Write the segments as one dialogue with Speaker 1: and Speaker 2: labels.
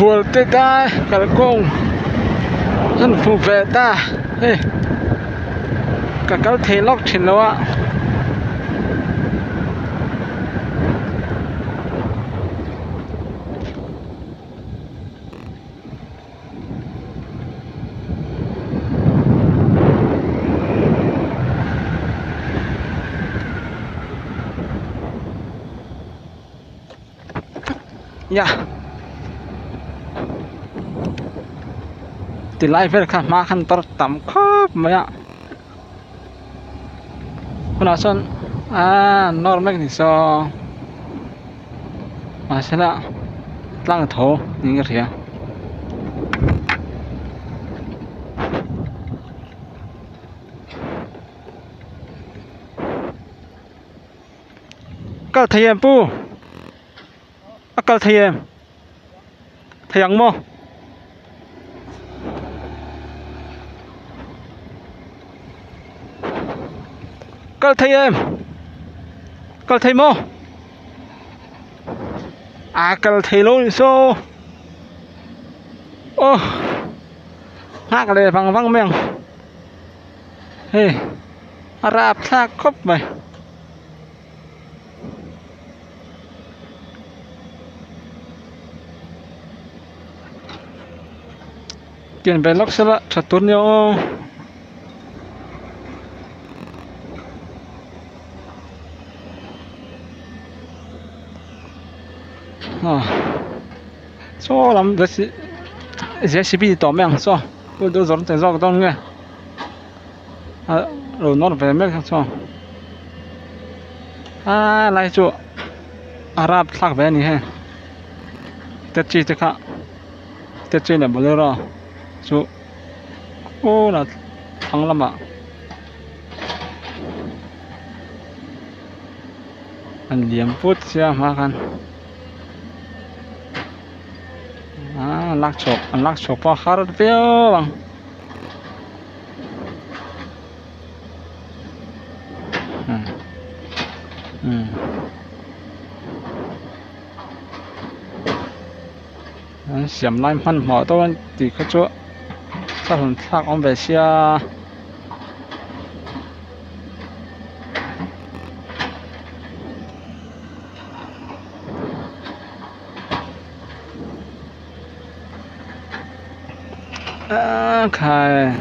Speaker 1: buồn tê ta cả công hắn phụ về ta hey cả cáo thế lóc trên đó ạ dạ thì lại về khám mà khăn tọt tắm khóc mấy ạคุณอาชนนอร์แมกนี่ซอมาใช่ละตั้งโถนี่ก็เถียก็เทียมปูก็เทียมเทียงโมก็เทียมก็เทียมโมก็เทียมโซโอ้หักเลยฟังแม่งเฮ้ยราบซากครบไปเปลี่ยนไปล็อกซะละชัดตุนโยsố lắm đó là JCB tỏ mèng số tôi đâu rồi tại do cái đó nghe rồi nó về mấy cái số lại chỗ Arab khác về này ha tết chi thế khác tết chi là bao nhiêu rồi số ô là thằng lắm ạ anh liếm phút xe mà kan lắc chọc pa khát béo bằng xiêm lại phân mỏ tôi thì có chỗ sao còn thác ông về xe khai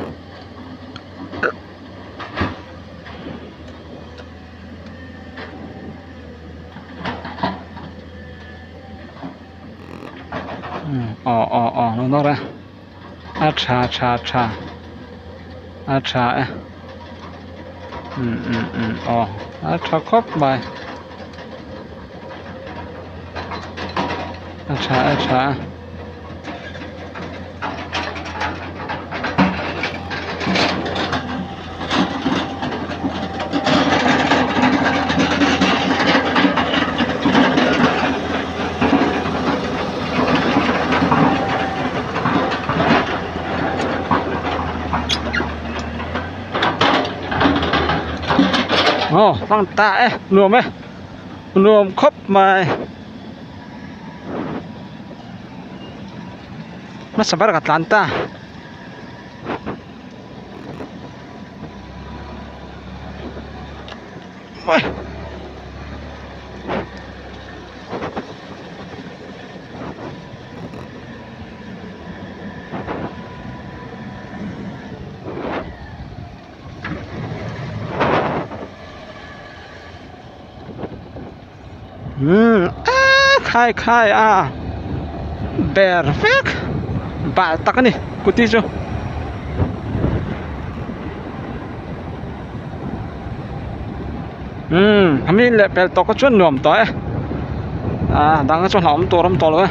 Speaker 1: nó ra cha cha khóc bài chaตั้งตาเอ๊ะรวมไหมรวมครบมาสบายกับตันตาโอ้ยคายเบอร์เฟกบาตักนี่กูตีจูทำนี่แหละเป็นตัวก็ชวนหนุ่มตัวดังก็ชวนหอมตัวเลย